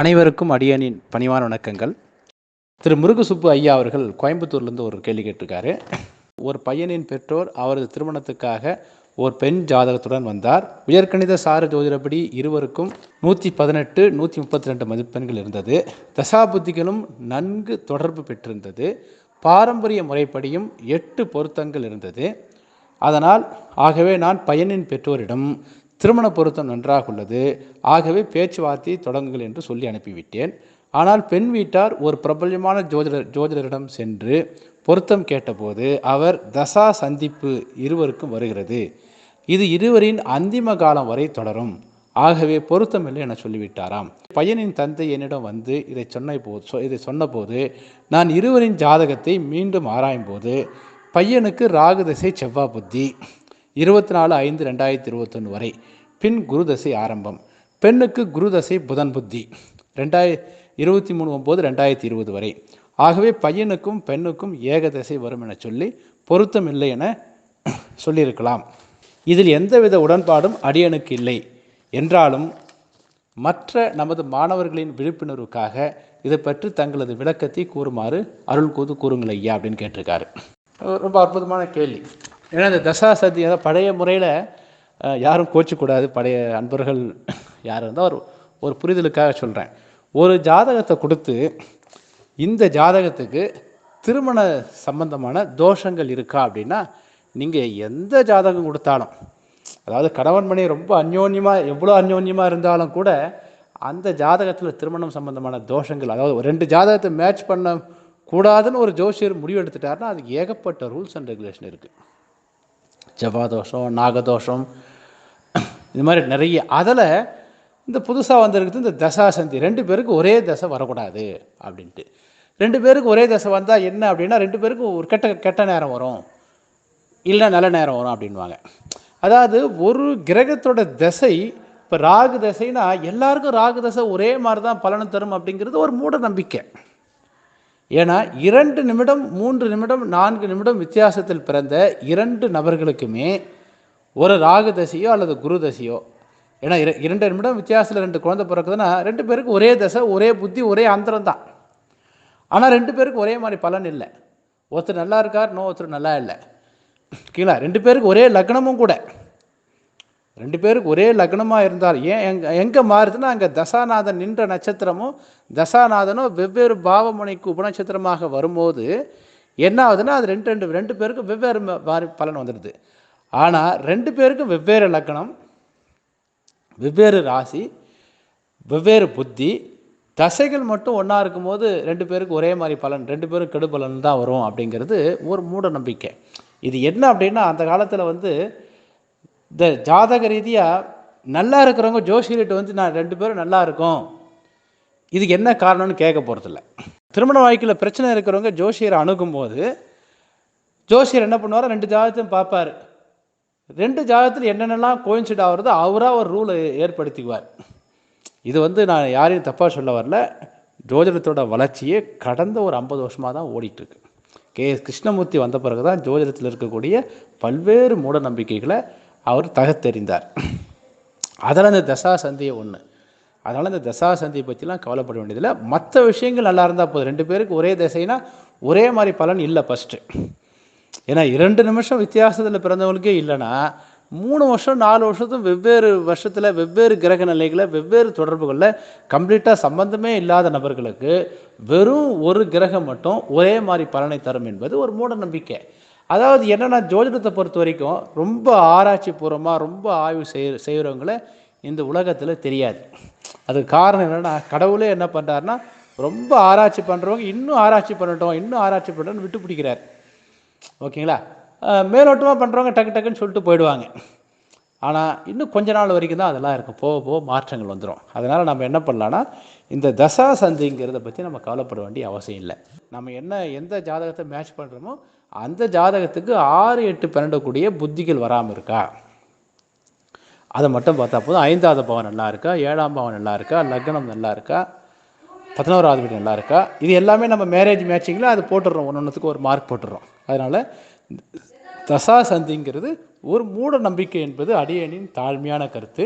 அனைவருக்கும் அடியனின் பணிவான வணக்கங்கள். திரு முருகசுப்பு ஐயா அவர்கள் கோயம்புத்தூர்லேருந்து ஒரு கேள்வி கேட்டிருக்காரு. ஒரு பையனின் பெற்றோர் அவரது திருமணத்துக்காக ஒரு பெண் ஜாதகத்துடன் வந்தார். உயர்கணித சார ஜோதிடப்படி இருவருக்கும் 118, 132 மதிப்பெண்கள் இருந்தது. தசாபுத்திகளும் நன்கு தொடர்பு பெற்றிருந்தது. பாரம்பரிய முறைப்படியும் 8 பொருத்தங்கள் இருந்தது. அதனால் ஆகவே நான் பையனின் பெற்றோரிடம் திருமண பொருத்தம் நன்றாக உள்ளது, ஆகவே பேச்சுவார்த்தையை தொடங்குங்கள் என்று சொல்லி அனுப்பிவிட்டேன். ஆனால் பெண் வீட்டார் ஒரு பிரபல்யமான ஜோதிடரிடம் சென்று பொருத்தம் கேட்டபோது அவர் தசா சந்திப்பு இருவருக்கும் வருகிறது, இது இருவரின் அந்திம காலம் வரை தொடரும், ஆகவே பொருத்தம் இல்லை என சொல்லிவிட்டாராம். பையனின் தந்தை என்னிடம் வந்து இதை சொன்னபோது நான் இருவரின் ஜாதகத்தை மீண்டும் ஆராயும் போது பையனுக்கு ராகு தசை செவ்வாய் புத்தி 24/5/2021 வரை, பின் குருதசை ஆரம்பம். பெண்ணுக்கு குருதசை புதன் புத்தி 23/9/2020 வரை. ஆகவே பையனுக்கும் பெண்ணுக்கும் ஏகதசை வரும் என சொல்லி பொருத்தம் இல்லை என சொல்லியிருக்கலாம். இதில் எந்தவித உடன்பாடும் அடியனுக்கு இல்லை என்றாலும் மற்ற நமது மாணவர்களின் விழிப்புணர்வுக்காக இதை பற்றி தங்களது விளக்கத்தை கூறுமாறு அருள் கூறுங்கள் ஐயா அப்படின்னு கேட்டிருக்காரு. ரொம்ப அற்புதமான கேள்வி. ஏன்னா இந்த தசாசதி பழைய முறையில் யாரும் கோச்சிக்கூடாது, பழைய அன்பர்கள் யார் இருந்தால் ஒரு புரிதலுக்காக சொல்கிறேன். ஒரு ஜாதகத்தை கொடுத்து இந்த ஜாதகத்துக்கு திருமண சம்பந்தமான தோஷங்கள் இருக்கா அப்படின்னா நீங்கள் எந்த ஜாதகம் கொடுத்தாலும், அதாவது கணவன் மனைவி ரொம்ப அந்யோன்யமாக எவ்வளோ அந்யோன்யமாக இருந்தாலும் கூட அந்த ஜாதகத்தில் திருமணம் சம்பந்தமான தோஷங்கள், அதாவது 2 ஜாதகத்தை மேட்ச் பண்ண கூடாதுன்னு ஒரு ஜோசியர் முடிவு எடுத்துட்டாருன்னா அதுக்கு ஏகப்பட்ட ரூல்ஸ் அண்ட் ரெகுலேஷன் இருக்குது. ஜபாதோஷம், நாகதோஷம், இது மாதிரி நிறைய. அதில் இந்த புதுசாக வந்திருக்குது இந்த தசாசந்தி, 2 பேருக்கு ஒரே தசை வரக்கூடாது அப்படின்ட்டு. 2 பேருக்கு ஒரே தசை வந்தால் என்ன அப்படின்னா 2 பேருக்கும் ஒரு கெட்ட நேரம் வரும், இல்லை நல்ல நேரம் வரும் அப்படின்வாங்க. அதாவது ஒரு கிரகத்தோட தசை, இப்போ ராகு தசைனா எல்லாருக்கும் ராகு தசை ஒரே மாதிரி தான் பலனை தரும் அப்படிங்கிறது ஒரு மூட நம்பிக்கை. ஏன்னா 2 நிமிடம், 3 நிமிடம், 4 நிமிடம் வித்தியாசத்தில் பிறந்த 2 நபர்களுக்குமே ஒரு ராகு தசையோ அல்லது குரு தசையோ, ஏன்னா 2 நிமிடம் வித்தியாசத்தில் 2 குழந்தை பிறக்குதுன்னா 2 பேருக்கு ஒரே தசை, ஒரே புத்தி, ஒரே அந்தரம் தான். ஆனால் 2 பேருக்கு ஒரே மாதிரி பலன் இல்லை. ஒருத்தர் நல்லா இருக்கார், ஒருத்தர் நல்லா இல்லை. கீழே 2 பேருக்கு ஒரே லக்னமும் கூட. 2 பேருக்கு ஒரே லக்னமாக இருந்தால் எங்கே மாறுதுன்னா அங்கே தசாநாதன் நின்ற நட்சத்திரமும் தசாநாதனும் வெவ்வேறு பாவமுனைக்கு உபநட்சத்திரமாக வரும்போது என்ன ஆகுதுன்னா அது 2 பேருக்கும் வெவ்வேறு மாதிரி பலன் வந்துடுது. ஆனால் 2 பேருக்கும் வெவ்வேறு லக்னம், வெவ்வேறு ராசி, வெவ்வேறு புத்தி, தசைகள் மட்டும் ஒன்றா இருக்கும்போது 2 பேருக்கு ஒரே மாதிரி பலன், 2 பேரும் கெடு பலன் தான் வரும் அப்படிங்கிறது ஒரு மூட நம்பிக்கை. இது என்ன அப்படின்னா அந்த காலத்தில் இந்த ஜாதக ரீதியாக நல்லா இருக்கிறவங்க ஜோசியர்கிட்ட நான் 2 பேரும் நல்லா இருக்கும், இதுக்கு என்ன காரணம்னு கேட்க போகிறதில்ல. திருமண வாழ்க்கையில் பிரச்சனை இருக்கிறவங்க ஜோசியரை அணுகும்போது ஜோசியர் என்ன பண்ணுவார், 2 ஜாதகத்தையும் பார்ப்பார். 2 ஜாதகத்தில் என்னென்னலாம் கோயின்சிட் ஆகிறதோ அவராக ஒரு ரூலை ஏற்படுத்திக்குவார். இது நான் யாரையும் தப்பாக சொல்ல வரல. ஜோதிடத்தோட வளர்ச்சியே கடந்த ஒரு 50 வருஷமாக தான் ஓடிட்டுருக்கு. கிருஷ்ணமூர்த்தி வந்த பிறகு தான் ஜோதிடத்தில் இருக்கக்கூடிய பல்வேறு மூட நம்பிக்கைகளை அவர் தகர்த்தெறிந்தார். அதில் இந்த தசாசந்தியை ஒன்று. அதனால் இந்த தசாசந்தியை பற்றிலாம் கவலைப்பட வேண்டியதில்லை. மற்ற விஷயங்கள் நல்லா இருந்தால் போதும். 2 பேருக்கு ஒரே தசைனா ஒரே மாதிரி பலன் இல்லை ஃபஸ்ட்டு. ஏன்னா 2 நிமிஷம் வித்தியாசத்தில் பிறந்தவங்களுக்கே இல்லைன்னா 3 வருஷம் 4 வருஷத்தும் வெவ்வேறு வருஷத்தில் வெவ்வேறு கிரக நிலைகளை வெவ்வேறு தொடர்புகளில் கம்ப்ளீட்டாக சம்பந்தமே இல்லாத நபர்களுக்கு வெறும் ஒரு கிரகம் மட்டும் ஒரே மாதிரி பலனை தரும் என்பது ஒரு மூட நம்பிக்கை. அதாவது என்னென்னா ஜோதிடத்தை பொறுத்த வரைக்கும் ரொம்ப ஆராய்ச்சி பூர்வமாக ரொம்ப ஆய்வு செய்கிறவங்கள இந்த உலகத்தில் தெரியாது. அதுக்கு காரணம் என்னென்னா கடவுளே என்ன பண்ணுறாருன்னா ரொம்ப ஆராய்ச்சி பண்ணுறவங்க இன்னும் ஆராய்ச்சி பண்ணட்டோம்னு விட்டு பிடிக்கிறார். ஓகேங்களா? மேலோட்டமாக பண்ணுறவங்க டக்குன்னு சொல்லிட்டு போயிடுவாங்க. ஆனால் இன்னும் கொஞ்ச நாள் வரைக்கும் தான் அதெல்லாம் இருக்கும். போக போக மாற்றங்கள் வந்துடும். அதனால் நம்ம என்ன பண்ணலான்னா இந்த தசா சந்திங்கிறத பற்றி நம்ம கவலைப்பட வேண்டிய அவசியம் இல்லை. நம்ம எந்த ஜாதகத்தை மேட்ச் பண்ணுறோமோ அந்த ஜாதகத்துக்கு 6, 8, 12 கூடிய புத்திகள் வராமல் இருக்கா அதை மட்டும் பார்த்தா போதும். 5ஆவது பாவம் நல்லா இருக்கா, 7ஆம் பாவம் நல்லா இருக்கா, லக்னம் நல்லா இருக்கா, 11ஆவது வீடு நல்லா இருக்கா, இது எல்லாமே நம்ம மேரேஜ் மேட்சிங்கில் அது போட்டுடுறோம். ஒன்றுத்துக்கு ஒரு மார்க் போட்டுடுறோம். அதனால் தசா சந்திங்கிறது ஒரு மூட நம்பிக்கை என்பது அடியனின் தாழ்மையான கருத்து.